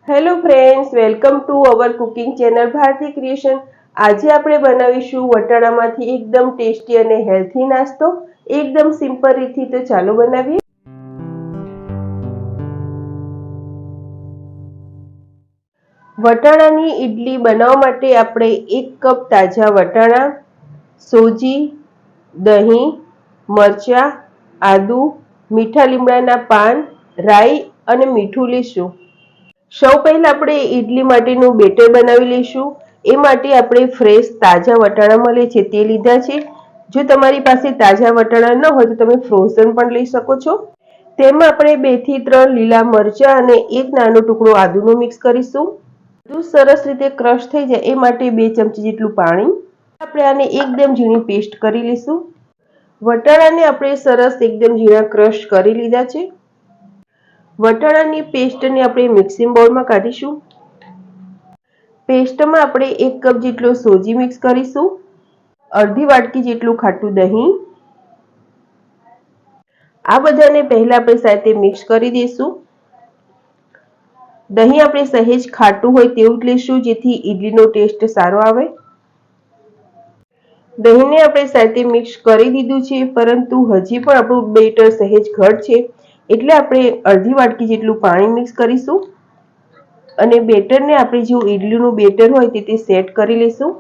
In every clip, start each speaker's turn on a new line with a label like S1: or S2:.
S1: Hello friends, welcome to our cooking channel Bharati creation. આજે આપણે બનાવીશું વટાણામાંથી એકદમ ટેસ્ટી અને હેલ્ધી નાસ્તો, એકદમ સિમ્પલ રીતથી। તો ચાલો બનાવીએ। વટાણાની ઇડલી બનાવવા માટે આપણે 1 કપ તાજા વટાણા, સોજી, દહીં, મરચાં, આદુ, મીઠા લીમડાના પાન, રાઈ અને મીઠું લઈશું। સૌ પહેલા આપણે ઇડલી માટેનું બેટર બનાવી લઈશું। એ માટે આપણે ફ્રેશ તાજા વટાણા મળે છે તે લીધા છે। જો તમારી પાસે તાજા વટાણા ન હોય તો તમે ફ્રોઝન પણ લઈ શકો છો। તેમાં આપણે 2 થી 3 લીલા મરચાં અને 1 નાનો ટુકડો આદુનો મિક્સ કરીશું। આદુ સરસ રીતે ક્રશ થઈ જાય એ માટે 2 ચમચી જેટલું પાણી। આપણે આને એકદમ ઝીણી પેસ્ટ કરી લઈશું। વટાણાને આપણે સરસ એકદમ ઝીણા ક્રશ કરી લીધા છે। વટાણાની પેસ્ટને આપણે મિક્સિંગ બાઉલમાં કાઢીશું। પેસ્ટમાં આપણે 1 કપ જેટલો સોજી મિક્સ કરીશું, અડધી વાટકી જેટલું ખાટું દહીં। આ બધાને પહેલા આપણે સાથે મિક્સ કરી દઈશું। દહીં આપણે સહેજ ખાટું હોય તેવું જ લઈશું જેથી ઇડલીનો ટેસ્ટ સારો આવે। દહીંને આપણે સાથે મિક્સ કરી દીધું છે, પરંતુ હજી પણ આપણું બેટર સહેજ ઘટ છે, એટલે આપણે અડધી વાટકી જેટલું પાણી મિક્સ કરીશું અને બેટરને આપણે જો ઇડલીનું બેટર હોય તે સેટ કરી લઈશું।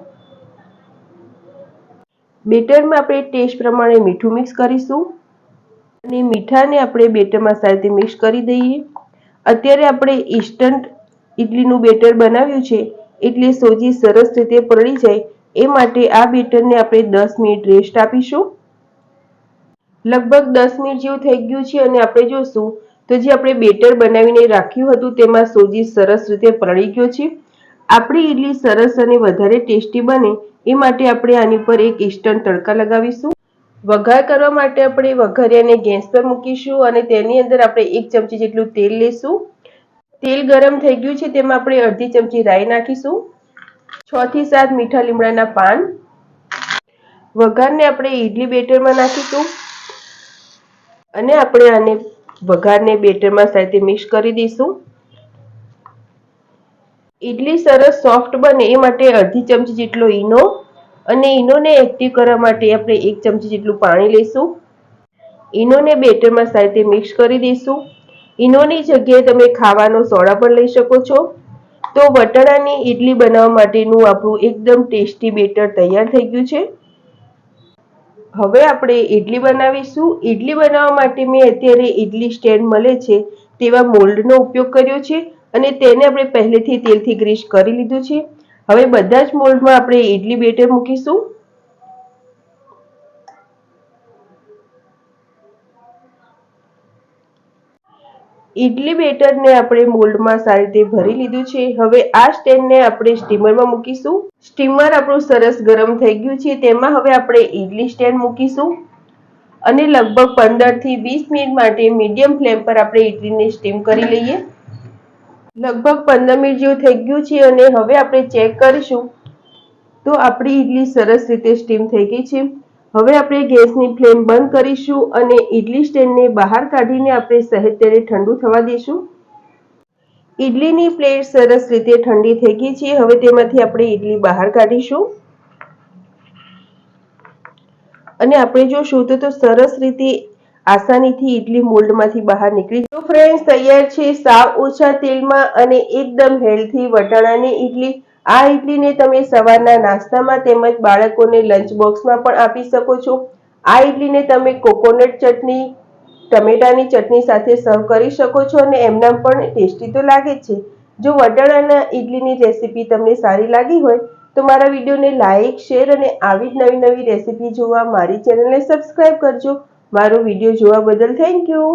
S1: બેટરમાં આપણે ટેસ્ટ પ્રમાણે મીઠું મિક્સ કરીશું અને મીઠાને આપણે બેટરમાં સાથે મિક્સ કરી દઈએ। અત્યારે આપણે ઇન્સ્ટન્ટ ઇડલીનું બેટર બનાવ્યું છે, એટલે સોજી સરસ રીતે પલળી જાય એ માટે આ બેટરને આપણે 10 મિનિટ રેસ્ટ આપીશું। લગભગ 10 મિનિટ જેવું થઈ ગયું છે અને આપણે જોશું તો જે આપણે બેટર બનાવીને રાખ્યું હતું તેમાં સોજી સરસ રીતે પલળી ગયો છે। આપણી ઇડલી સરસ અને વધારે ટેસ્ટી બને એ માટે આપણે આની પર એક ઇન્સ્ટન્ટ તડકા લગાવીશું। વઘાર કરવા માટે આપણે વઘારિયાને ગેસ પર મૂકીશું અને તેની અંદર આપણે 1 ચમચી જેટલું તેલ લઈશું। તેલ ગરમ થઈ ગયું છે, તેમાં આપણે અડધી ચમચી રાઈ નાખીશું, 6 થી 7 મીઠા લીમડાના પાન। વઘારને આપણે ઇડલી બેટરમાં નાખીશું અને આપણે આને વઘારને બેટરમાં સાથે મિક્સ કરી દઈશું। ઇડલી સરસ સોફ્ટ બને એ માટે અડધી ચમચી જેટલો ઈનો અને ઈનોને એક્ટિવ કરવા માટે આપણે 1 ચમચી જેટલું પાણી લઈશું। ઈનોને બેટરમાં સાથે મિક્સ કરી દઈશું। ઈનોની જગ્યાએ તમે ખાવાનો સોડા પણ લઈ શકો છો। તો વટાણાની ઇડલી બનાવવા માટેનું આપણું એકદમ ટેસ્ટી બેટર તૈયાર થઈ ગયું છે। હવે આપણે ઇડલી બનાવીશું। ઇડલી બનાવવા માટે મેં અત્યારે ઇડલી સ્ટેન્ડ મળે છે તેવા મોલ્ડનો ઉપયોગ કર્યો છે અને તેને આપણે પહેલેથી તેલથી ગ્રીસ કરી લીધું છે। હવે બધા જ મોલ્ડમાં આપણે ઇડલી બેટર મૂકીશું। ઇડલી બેટરને આપણે મોલ્ડમાં સારી રીતે ભરી લીધું છે। હવે આ સ્ટેન્ડને આપણે સ્ટીમરમાં મૂકીશું। સ્ટીમર આપણું સરસ ગરમ થઈ ગયું છે, તેમાં હવે આપણે ઇડલી સ્ટેન્ડ મૂકીશું અને લગભગ 15 થી 20 મિનિટ માટે મીડિયમ ફ્લેમ પર આપણે ઇડલીને સ્ટીમ કરી લઈએ। લગભગ 15 મિનિટ જેવું થઈ ગયું છે અને હવે આપણે ચેક કરીશું તો આપણી ઇડલી સરસ રીતે સ્ટીમ થઈ ગઈ છે। હવે આપણે ગેસની ફ્લેમ બંધ કરીશું અને ઇડલી સ્ટેન્ડને બહાર કાઢીને આપણે સહેજ તેને ઠંડુ થવા દઈશું। ઇડલીની પ્લેટ સરસ રીતે ઠંડી થઈ ગઈ છે। હવે તેમાંથી આપણે ઇડલી બહાર કાઢીશું અને આપણે જોશું તો સરસ રીતે આસાનીથી ઇડલી મોલ્ડમાંથી બહાર નીકળી જાય। તો ફ્રેન્ડ્સ, તૈયાર છે સાવ ઓછા તેલમાં અને એકદમ હેલ્ધી વટાણાની ઇડલી। આ ઇડલીને તમે સવારના નાસ્તામાં તેમજ બાળકોને લંચ બોક્સમાં પણ આપી શકો છો। આ ઇડલીને તમે કોકોનટ ચટણી, ટમેટાની ચટણી સાથે સર્વ કરી શકો છો અને એમનામ પણ ટેસ્ટી તો લાગે જ છે। જો વટાણાના ઇડલીની રેસીપી તમને સારી લાગી હોય તો મારા વિડીયોને લાઇક, શેર અને આવી જ નવી રેસીપી જોવા મારી ચેનલને સબસ્ક્રાઇબ કરજો। મારો વિડીયો જોવા બદલ થેન્ક યુ।